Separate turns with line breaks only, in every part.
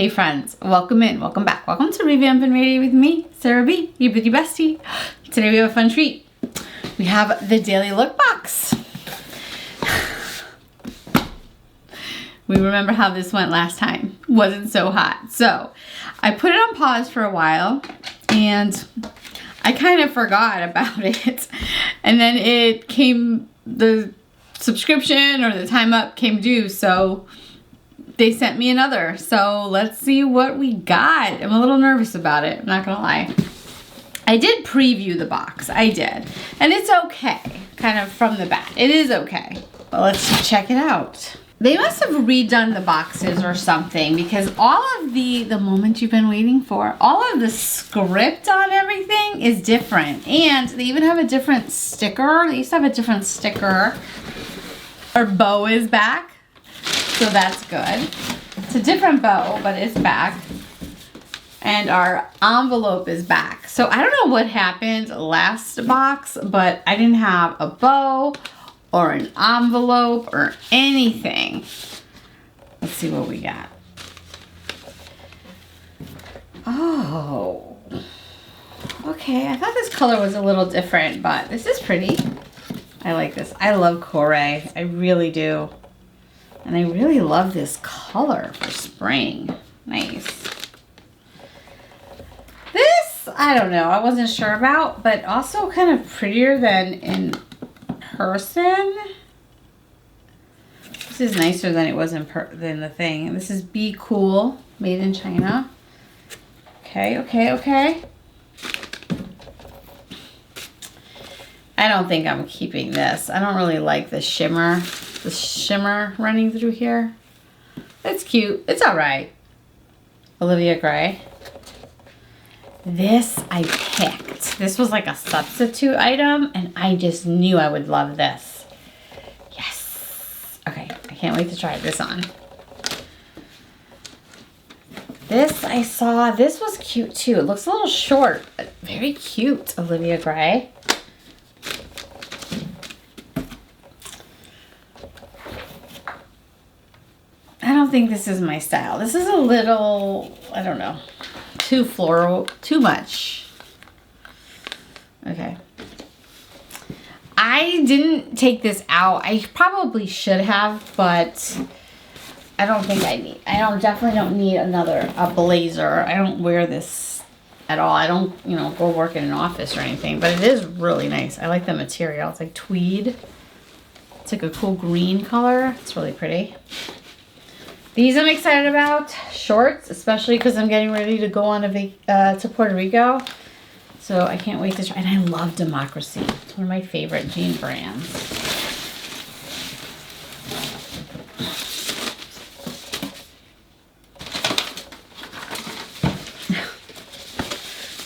Hey friends, welcome in, welcome back. Welcome to Revamp and Ready with me, Sarah B, your beauty bestie. Today we have a fun treat. We have the daily look box. We remember how this went last time. Wasn't so hot. So I put it on pause for a while and I kind of forgot about it. And then it came, the subscription or the time up came due, so they sent me another. So let's see what we got. I'm a little nervous about it, I'm not gonna lie. I did preview the box, I did. And it's okay, kind of from the bat. It is okay. But let's check it out. They must have redone the boxes or something, because all of the moment you've been waiting for, all of the script on everything is different. And they even have a different sticker. They used to have a different sticker. Our bow is back, so that's good. It's a different bow, but it's back. And our envelope is back. So I don't know what happened last box, but I didn't have a bow or an envelope or anything. Let's see what we got. Oh, okay. I thought this color was a little different, but this is pretty. I like this. I love Corey. I really do. And I really love this color for spring. Nice. This, I don't know. I wasn't sure about, but also kind of prettier than in person. This is nicer than it was than the thing. This is Be Cool, made in China. Okay, okay, okay. I don't think I'm keeping this. I don't really like the shimmer running through here. It's cute. It's all right. Olivia Gray. This I picked. This was like a substitute item, and I just knew I would love this. Yes. Okay, I can't wait to try this on. This I saw. This was cute too. It looks a little short, but very cute. Olivia Gray. I don't think this is my style. This is a little, I don't know, too floral, too much. Okay. I didn't take this out. I probably should have, but I don't think I need. Definitely don't need a blazer. I don't wear this at all. I don't, go work in an office or anything, but it is really nice. I like the material. It's like tweed. It's like a cool green color. It's really pretty. These I'm excited about, shorts, especially because I'm getting ready to go on to Puerto Rico. So I can't wait to try. And I love Democracy. It's one of my favorite jean brands.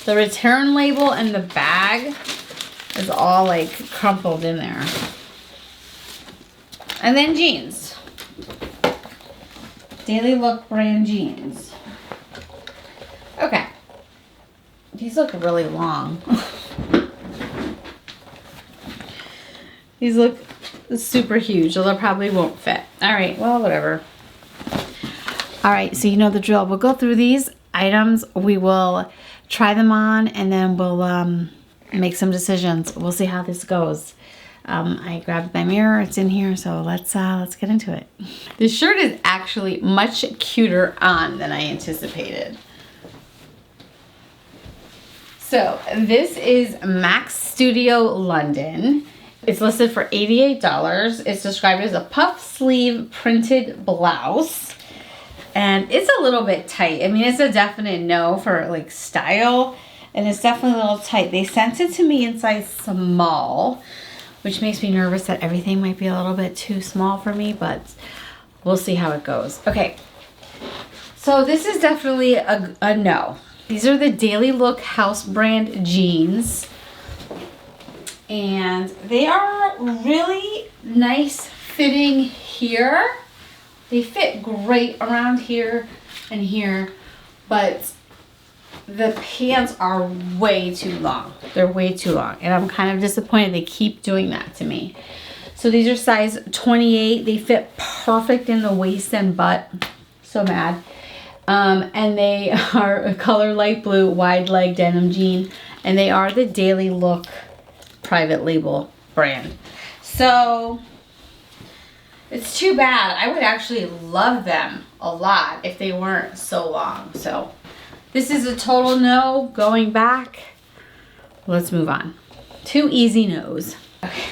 The return label and the bag is all like crumpled in there. And then jeans. Daily Look brand jeans. Okay. These look really long. These look super huge, so they probably won't fit. All right, well, whatever. All right, so you know the drill. We'll go through these items. We will try them on, and then we'll make some decisions. We'll see how this goes. I grabbed my mirror, it's in here, so let's get into it. This shirt is actually much cuter on than I anticipated. So this is Max Studio London. It's listed for $88. It's described as a puff sleeve printed blouse. And it's a little bit tight. I mean, it's a definite no for like style, and it's definitely a little tight. They sent it to me in size small, which makes me nervous that everything might be a little bit too small for me, but we'll see how it goes. Okay, so this is definitely a no. These are the Daily Look house brand jeans, and they are really nice fitting here. They fit great around here and here, but the pants are way too long. They're way too long, and I'm kind of disappointed they keep doing that to me. So these are size 28. They fit perfect in the waist and butt. So mad. And they are a color light blue, wide leg denim jean. And they are the Daily Look private label brand. So it's too bad. I would actually love them a lot if they weren't so long. So this is a total no. Going back. Let's move on. 2 easy no's. Okay.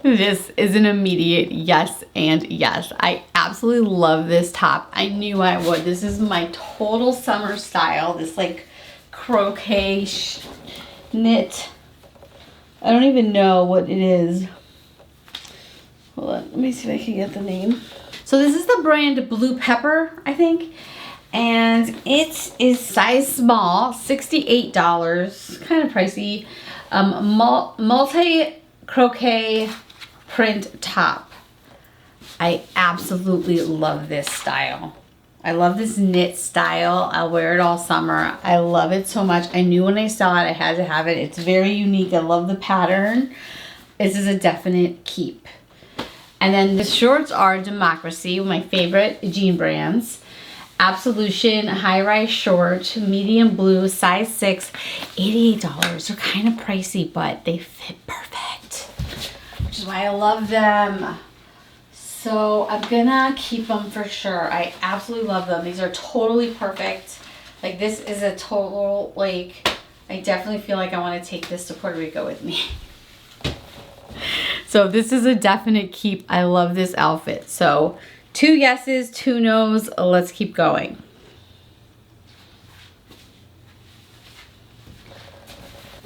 This is an immediate yes and yes. I absolutely love this top. I knew I would. This is my total summer style. This like crochet knit. I don't even know what it is. Hold on, let me see if I can get the name. So this is the brand Blue Pepper, I think. And it is size small, $68, kind of pricey. Multi crochet print top. I absolutely love this style. I love this knit style. I'll wear it all summer. I love it so much. I knew when I saw it, I had to have it. It's very unique. I love the pattern. This is a definite keep. And then the shorts are Democracy, my favorite jean brands. Absolution high-rise short, medium blue, size 6, $88. They're kind of pricey, but they fit perfect, which is why I love them. So I'm gonna keep them for sure. I absolutely love them. These are totally perfect. Like this is a total, like, I definitely feel like I want to take this to Puerto Rico with me. So this is a definite keep. I love this outfit. So 2 yeses, 2 nos. Let's keep going.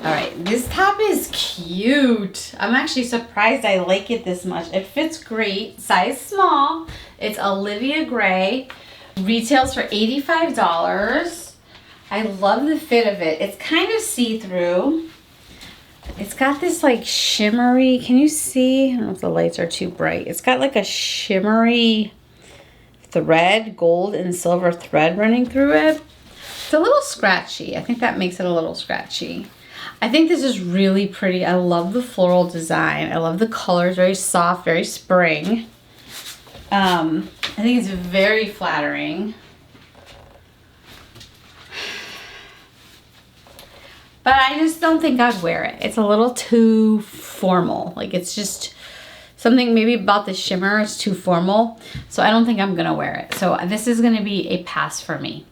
All right, this top is cute. I'm actually surprised I like it this much. It fits great, size small. It's Olivia Gray. Retails for $85. I love the fit of it. It's kind of see-through. It's got this like shimmery, can you see? I don't know if the lights are too bright. It's got like a shimmery thread, gold and silver thread running through it. It's a little scratchy. I think that makes it a little scratchy. I think this is really pretty. I love the floral design. I love the colors, very soft, very spring. I think it's very flattering. But I just don't think I'd wear it. It's a little too formal. Like it's just something maybe about the shimmer is too formal. So I don't think I'm gonna wear it. So this is gonna be a pass for me.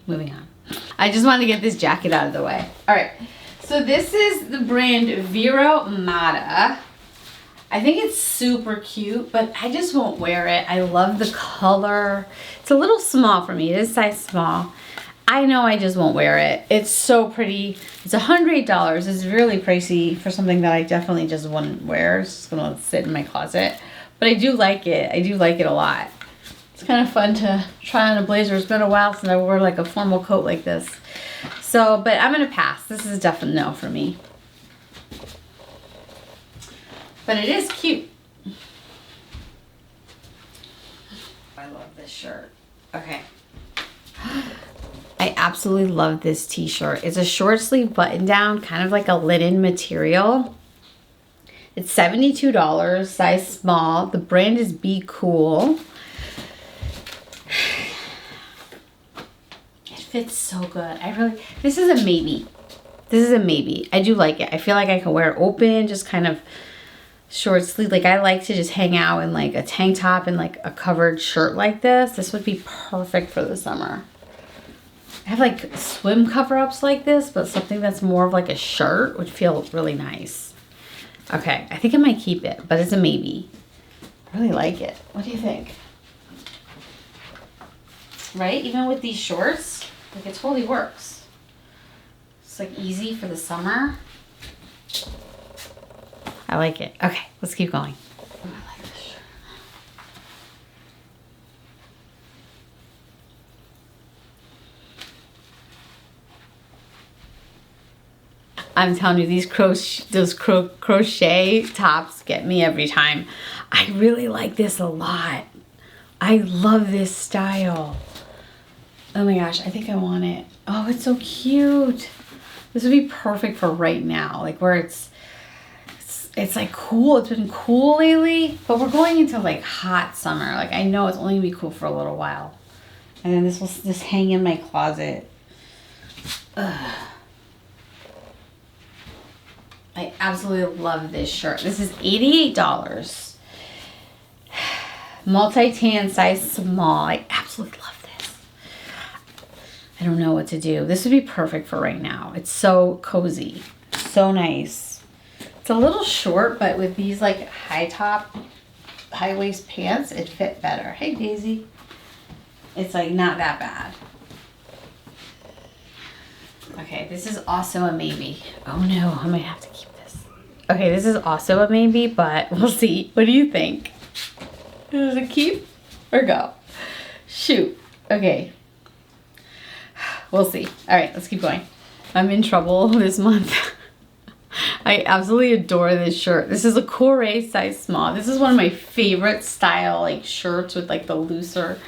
Moving on. I just wanted to get this jacket out of the way. All right, so this is the brand Vero Mata. I think it's super cute, but I just won't wear it. I love the color. It's a little small for me. It is size small. I know I just won't wear it. It's so pretty. It's $108. It's really pricey for something that I definitely just wouldn't wear. It's just gonna sit in my closet. But I do like it. I do like it a lot. It's kind of fun to try on a blazer. It's been a while since I wore like a formal coat like this. So, but I'm gonna pass. This is a definite no for me. But it is cute. I love this shirt. Okay. I absolutely love this t-shirt. It's a short sleeve button down, kind of like a linen material. It's $72, size small. The brand is Be Cool. It fits so good. This is a maybe. This is a maybe. I do like it. I feel like I can wear it open, just kind of short sleeve. Like I like to just hang out in like a tank top and like a covered shirt like this. This would be perfect for the summer. I have like swim cover-ups like this, but something that's more of like a shirt would feel really nice. Okay, I think I might keep it, but it's a maybe. I really like it. What do you think? Right? Even with these shorts, like it totally works. It's like easy for the summer. I like it. Okay, let's keep going. Oh, I like this shirt. I'm telling you, those crochet tops get me every time. I really like this a lot. I love this style. Oh my gosh, I think I want it. Oh, it's so cute. This would be perfect for right now, like where it's it's like cool. It's been cool lately, but we're going into like hot summer. Like I know it's only gonna be cool for a little while. And then this will just hang in my closet. Ugh. I absolutely love this shirt. This is $88. Multi-tan size small. I absolutely love this. I don't know what to do. This would be perfect for right now. It's so cozy. So nice. It's a little short, but with these like high top, high waist pants, it fit better. Hey Daisy. It's like not that bad. Okay, this is also a maybe. Oh no, I might have to keep this. Okay, this is also a maybe, but we'll see. What do you think? Does it keep or go? Shoot. Okay. We'll see. All right, let's keep going. I'm in trouble this month. I absolutely adore this shirt. This is a crochet size small. This is one of my favorite style like shirts with like the looser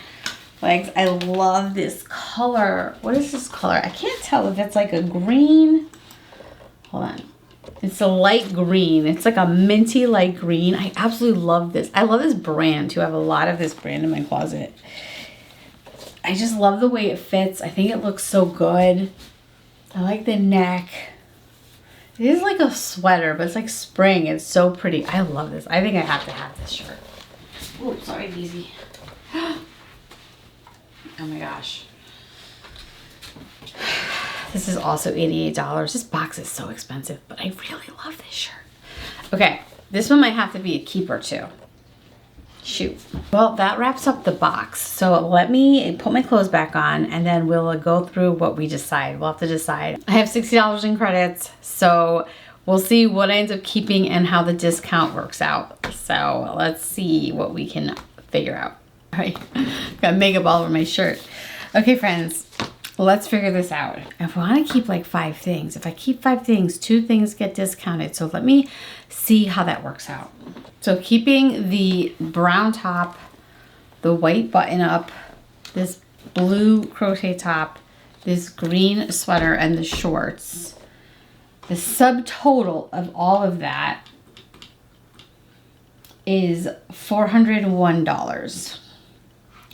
legs. I love this color. What is this color? I can't tell if it's like a green. Hold on. It's a light green. It's like a minty light green. I absolutely love this. I love this brand too. I have a lot of this brand in my closet. I just love the way it fits. I think it looks so good. I like the neck. It is like a sweater, but it's like spring. It's so pretty. I love this. I think I have to have this shirt. Oh, sorry, Daisy. Oh my gosh. This is also $88. This box is so expensive, but I really love this shirt. Okay, this one might have to be a keeper too. Shoot. Well, that wraps up the box. So let me put my clothes back on and then we'll go through what we decide. We'll have to decide. I have $60 in credits, so we'll see what I end up keeping and how the discount works out. So let's see what we can figure out. All right, got makeup all over my shirt. Okay, friends, let's figure this out. If I want to keep like 5 things, if I keep 5 things, 2 things get discounted. So let me see how that works out. So keeping the brown top, the white button up, this blue crochet top, this green sweater, and the shorts. The subtotal of all of that is $401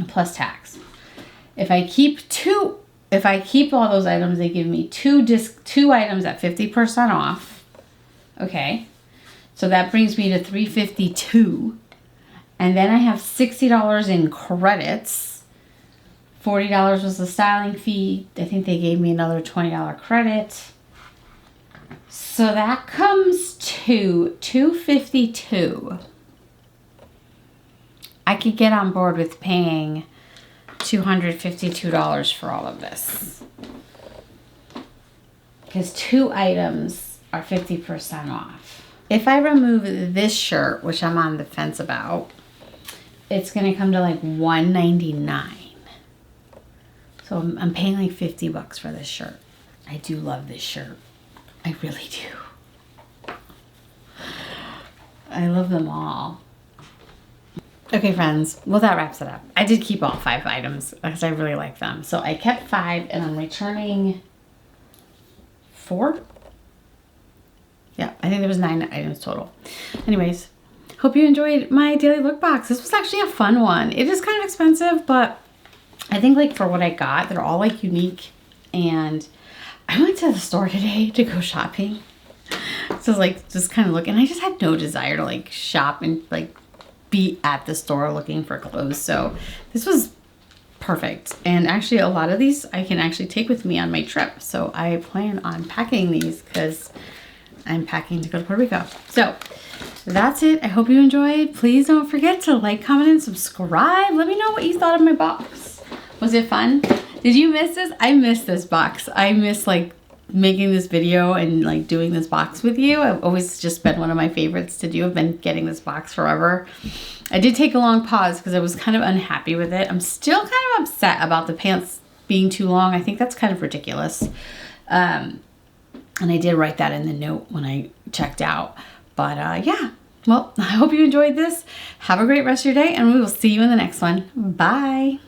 plus tax. If I keep all those items, they give me two items at 50% off. Okay. So that brings me to $352. And then I have $60 in credits. $40 was the styling fee. I think they gave me another $20 credit. So that comes to $252. I could get on board with paying $252 for all of this. Because 2 items are 50% off. If I remove this shirt, which I'm on the fence about, it's going to come to like $199. So I'm paying like $50 for this shirt. I do love this shirt. I really do. I love them all. Okay, friends. Well, that wraps it up. I did keep all 5 items because I really like them. So I kept 5 and I'm returning 4. Yeah, I think there was 9 items total. Anyways, hope you enjoyed my daily look box. This was actually a fun one. It is kind of expensive, but I think like for what I got, they're all like unique. And I went to the store today to go shopping. So like just kind of looking. I just had no desire to like shop and like be at the store looking for clothes. So this was perfect. And actually a lot of these I can actually take with me on my trip. So I plan on packing these because I'm packing to go to Puerto Rico. So that's it. I hope you enjoyed. Please don't forget to like, comment, and subscribe. Let me know what you thought of my box. Was it fun? Did you miss this? I missed this box. I miss like making this video and like doing this box with you. I've always just been one of my favorites to do. I've been getting this box forever. I did take a long pause because I was kind of unhappy with it. I'm still kind of upset about the pants being too long. I think that's kind of ridiculous. And I did write that in the note when I checked out. But yeah, well, I hope you enjoyed this. Have a great rest of your day and we will see you in the next one. Bye.